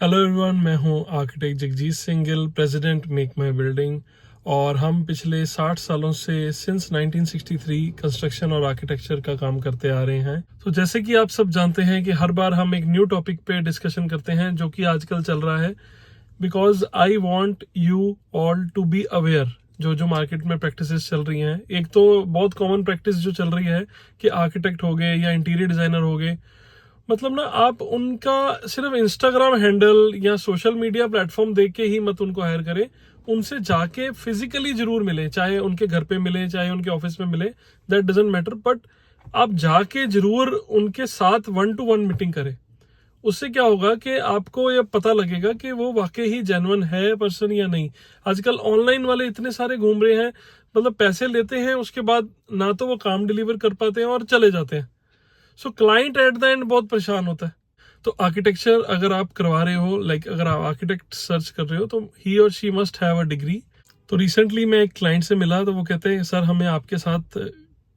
Hello everyone, मैं हूं architect Jagjit Singh Gill, president make माई building. और हम पिछले 60 सालों से सिंस 1963 कंस्ट्रक्शन और आर्किटेक्चर का काम करते आ रहे हैं। तो जैसे कि आप सब जानते हैं कि हर बार हम एक न्यू टॉपिक पे डिस्कशन करते हैं जो कि आजकल चल रहा है, because I want you all to be aware जो मार्केट में प्रैक्टिसेस चल रही हैं। एक तो बहुत कॉमन प्रैक्टिस जो चल रही है कि आर्किटेक्ट हो गए या इंटीरियर डिजाइनर हो गए, मतलब ना आप उनका सिर्फ इंस्टाग्राम हैंडल या सोशल मीडिया प्लेटफॉर्म देख के ही मत उनको हायर करें, उनसे जाके फिजिकली जरूर मिले, चाहे उनके घर पे मिले चाहे उनके ऑफिस में मिले, दैट डजेंट मैटर, बट आप जाके जरूर उनके साथ 1-to-1 मीटिंग करें। उससे क्या होगा कि आपको ये पता लगेगा कि वो वाकई ही जेन्युइन है पर्सन या नहीं। आजकल ऑनलाइन वाले इतने सारे घूम रहे हैं, मतलब पैसे लेते हैं, उसके बाद ना तो वो काम डिलीवर कर पाते हैं और चले जाते हैं। सो क्लाइंट एट द एंड बहुत परेशान होता है। तो आर्किटेक्चर अगर आप करवा रहे हो, अगर आप आर्किटेक्ट सर्च कर रहे हो, तो ही और she must have a degree. तो रिसेंटली मैं एक क्लाइंट से मिला, तो वो कहते हैं सर हमें आपके साथ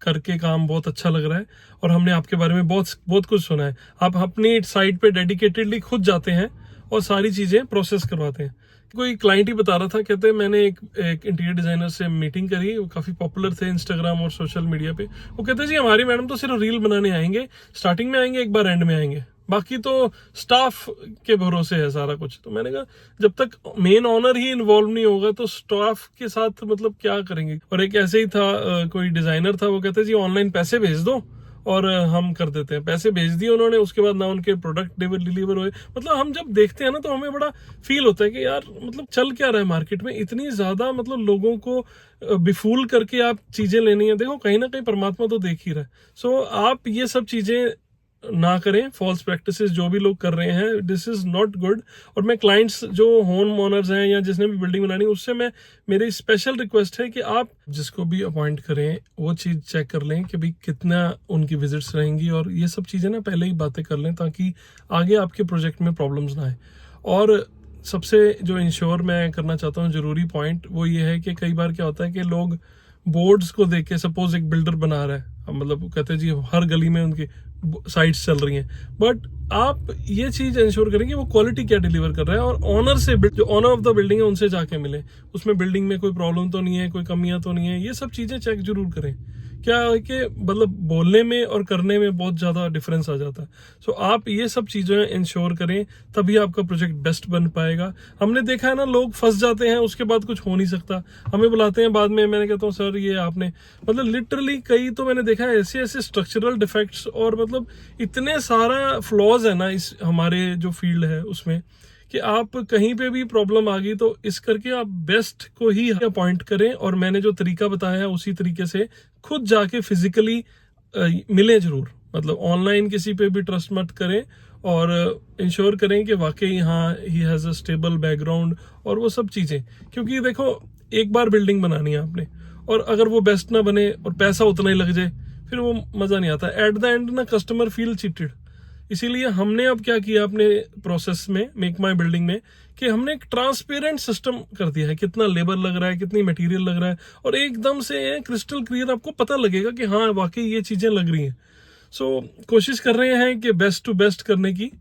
करके काम बहुत अच्छा लग रहा है और हमने आपके बारे में बहुत बहुत कुछ सुना है। आप अपनी साइट पे डेडिकेटेडली खुद जाते हैं और सारी चीजें प्रोसेस करवाते हैं। कोई क्लाइंट ही बता रहा था, कहते हैं मैंने एक इंटीरियर डिजाइनर से मीटिंग करी, वो काफी पॉपुलर थे इंस्टाग्राम और सोशल मीडिया पे। वो कहते हैं जी हमारी मैडम तो सिर्फ रील बनाने आएंगे, स्टार्टिंग में आएंगे, एक बार एंड में आएंगे, बाकी तो स्टाफ के भरोसे है सारा कुछ। तो मैंने कहा जब तक मेन ऑनर ही इन्वॉल्व नहीं होगा तो स्टाफ के साथ मतलब क्या करेंगे। और एक ऐसे ही था, कोई डिजाइनर था, वो कहते जी ऑनलाइन पैसे भेज दो और हम कर देते हैं। पैसे भेज दिए उन्होंने, उसके बाद ना उनके प्रोडक्ट डिलीवर हुए। मतलब हम जब देखते हैं ना तो हमें बड़ा फील होता है कि यार मतलब चल क्या रहा है मार्केट में, इतनी ज्यादा मतलब लोगों को बिफूल करके आप चीजें लेनी है। देखो कहीं ना कहीं परमात्मा तो देख ही रहा है। सो आप ये सब चीजें ना करें, फॉल्स प्रैक्टिसेस जो भी लोग कर रहे हैं, दिस इज नॉट गुड। और मैं क्लाइंट्स जो होम ओनर्स हैं या जिसने भी बिल्डिंग बनानी, उससे मैं मेरी स्पेशल रिक्वेस्ट है कि आप जिसको भी अपॉइंट करें वो चीज चेक कर लें कि भाई कितना उनकी विजिट्स रहेंगी, और ये सब चीजें ना पहले ही बातें कर लें ताकि आगे आपके प्रोजेक्ट में प्रॉब्लम्स ना आए। और सबसे जो इंश्योर मैं करना चाहता हूँ जरूरी पॉइंट वो ये है कि कई बार क्या होता है कि लोग बोर्ड्स को देख के, सपोज एक बिल्डर बना रहा है, मतलब कहते हैं जी हर गली में उनकी साइट्स चल रही हैं, बट आप ये चीज इंश्योर करें कि वो क्वालिटी क्या डिलीवर कर रहा है, और ऑनर से, जो ऑनर ऑफ द बिल्डिंग है उनसे जाके मिले, उसमें बिल्डिंग में कोई प्रॉब्लम तो नहीं है, कोई कमियां तो नहीं है, ये सब चीजें चेक जरूर करें। क्या है कि मतलब बोलने में और करने में बहुत ज्यादा डिफरेंस आ जाता है। सो आप ये सब चीजें इंश्योर करें, तभी आपका प्रोजेक्ट बेस्ट बन पाएगा। हमने देखा है ना, लोग फंस जाते हैं, उसके बाद कुछ हो नहीं सकता, हमें बुलाते हैं बाद में, मैंने कहता हूँ सर ये आपने, मतलब लिटरली कई तो मैंने देखा है ऐसे ऐसे स्ट्रक्चरल डिफेक्ट्स, और मतलब इतने सारा फ्लॉज है ना इस हमारे जो फील्ड है उसमें, कि आप कहीं पे भी प्रॉब्लम आ गई तो इस करके आप बेस्ट को ही अपॉइंट करें। और मैंने जो तरीका बताया है उसी तरीके से खुद जाके फिजिकली मिले जरूर, मतलब ऑनलाइन किसी पे भी ट्रस्ट मत करें, और इंश्योर करें कि वाकई हाँ he has a stable background और वो सब चीजें। क्योंकि देखो एक बार बिल्डिंग बनानी है आपने, और अगर वो बेस्ट ना बने और पैसा उतना ही लग जाए, फिर वो मजा नहीं आता। एट द एंड ना कस्टमर फील चीटेड। इसीलिए हमने अब क्या किया अपने प्रोसेस में, मेक माई बिल्डिंग में, कि हमने एक ट्रांसपेरेंट सिस्टम कर दिया है, कितना लेबर लग रहा है, कितनी मटेरियल लग रहा है, और एकदम से क्रिस्टल क्लियर आपको पता लगेगा कि हाँ वाकई ये चीजें लग रही हैं। सो कोशिश कर रहे हैं कि बेस्ट टू बेस्ट करने की।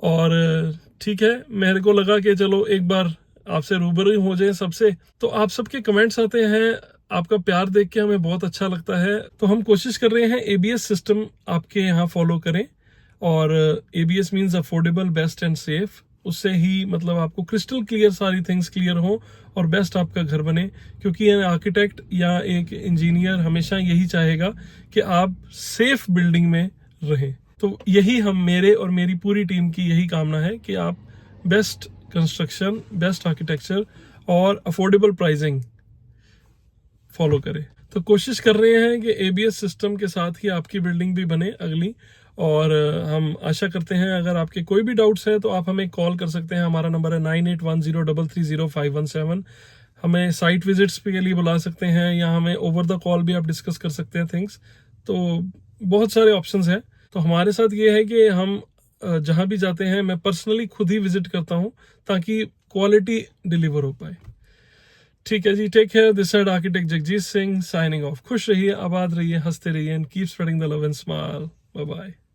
और ठीक है, मेरे को लगा कि चलो एक बार आपसे रूबरू हो जाए सबसे। तो आप सबके कमेंट्स आते हैं, आपका प्यार देख के हमें बहुत अच्छा लगता है। तो हम कोशिश कर रहे हैं एबीएस सिस्टम आपके यहाँ फॉलो करें, और ABS means affordable, best and safe. उससे ही मतलब आपको क्रिस्टल क्लियर सारी थिंग्स क्लियर हो और बेस्ट आपका घर बने। क्योंकि आर्किटेक्ट या एक इंजीनियर हमेशा यही चाहेगा कि आप सेफ बिल्डिंग में रहें। तो यही हम, मेरे और मेरी पूरी टीम की यही कामना है कि आप बेस्ट कंस्ट्रक्शन, बेस्ट आर्किटेक्चर और अफोर्डेबल प्राइसिंग फॉलो करें। तो कोशिश कर रहे हैं कि एबीएस सिस्टम के साथ ही आपकी बिल्डिंग भी बने अगली। और हम आशा करते हैं, अगर आपके कोई भी डाउट्स है तो आप हमें कॉल कर सकते हैं। हमारा नंबर है 9810330517। हमें साइट विजिट्स के लिए बुला सकते हैं, या हमें ओवर द कॉल भी आप डिस्कस कर सकते हैं थिंग्स। तो बहुत सारे ऑप्शंस हैं। तो हमारे साथ ये है कि हम जहां भी जाते हैं मैं पर्सनली खुद ही विजिट करता हूं, ताकि क्वालिटी डिलीवर हो पाए। ठीक है जी, take care. This side architect Jagjit Singh signing off. खुश रहिए, आबाद रहिए, हंसते रहिए, and keep spreading the love and smile. Bye bye.